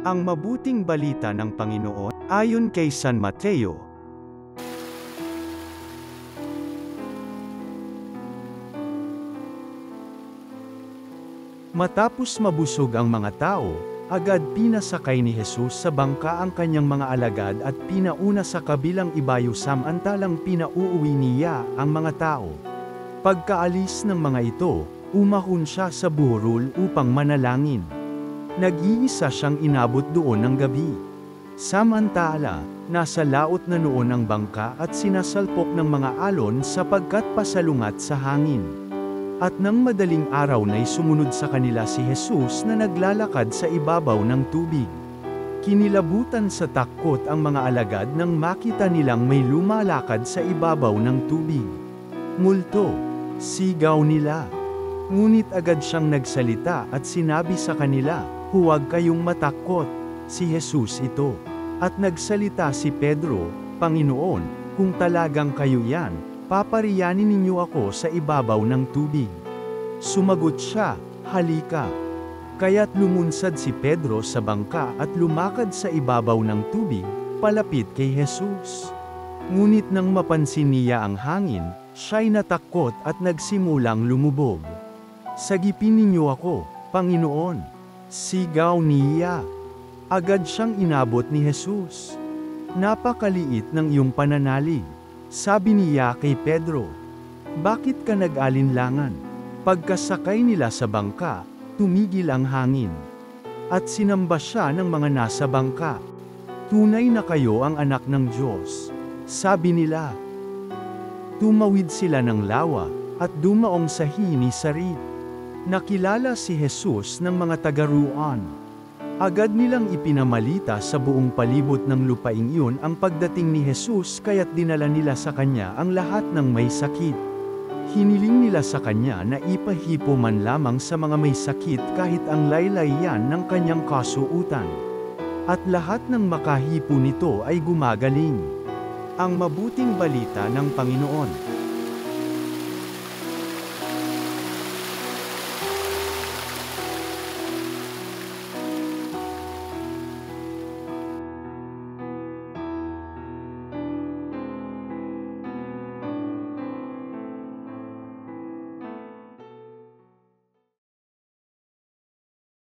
Ang mabuting balita ng Panginoon, ayon kay San Mateo. Matapos mabusog ang mga tao, agad pinasakay ni Jesus sa bangka ang kanyang mga alagad at pinauna sa kabilang ibayo samantalang pinauuwi niya ang mga tao. Pagkaalis ng mga ito, umahon siya sa burol upang manalangin. Nag-iisa siyang inabot doon ng gabi. Samantala, nasa laot na noon ang bangka at sinasalpok ng mga alon sapagkat pasalungat sa hangin. At nang madaling araw na'y sumunod sa kanila si Jesus na naglalakad sa ibabaw ng tubig. Kinilabutan sa takot ang mga alagad nang makita nilang may lumalakad sa ibabaw ng tubig. Multo, sigaw nila. Ngunit agad siyang nagsalita at sinabi sa kanila, "Huwag kayong matakot, si Jesus ito." At nagsalita si Pedro, "Panginoon, kung talagang kayo yan, papariyanin ninyo ako sa ibabaw ng tubig." Sumagot siya, "Halika." Kaya't lumunsad si Pedro sa bangka at lumakad sa ibabaw ng tubig, palapit kay Jesus. Ngunit nang mapansin niya ang hangin, siya'y natakot at nagsimulang lumubog. "Sagipin ninyo ako, Panginoon," sigaw niya. Agad siyang inabot ni Jesus. "Napakaliit ng iyong pananalig," sabi niya kay Pedro. "Bakit ka nag-alinlangan?" Pagkasakay nila sa bangka, tumigil ang hangin. At sinamba siya ng mga nasa bangka. "Tunay na kayo ang anak ng Diyos," sabi nila. Tumawid sila ng lawa, at dumaong sa Hini-Sarit. Nakilala si Jesus ng mga taga-ruan. Agad nilang ipinamalita sa buong palibot ng lupaing iyon ang pagdating ni Jesus kaya't dinala nila sa kanya ang lahat ng may sakit. Hiniling nila sa kanya na ipahipo man lamang sa mga may sakit kahit ang laylay yan ng kanyang kasuutan. At lahat ng makahipo nito ay gumagaling. Ang mabuting balita ng Panginoon.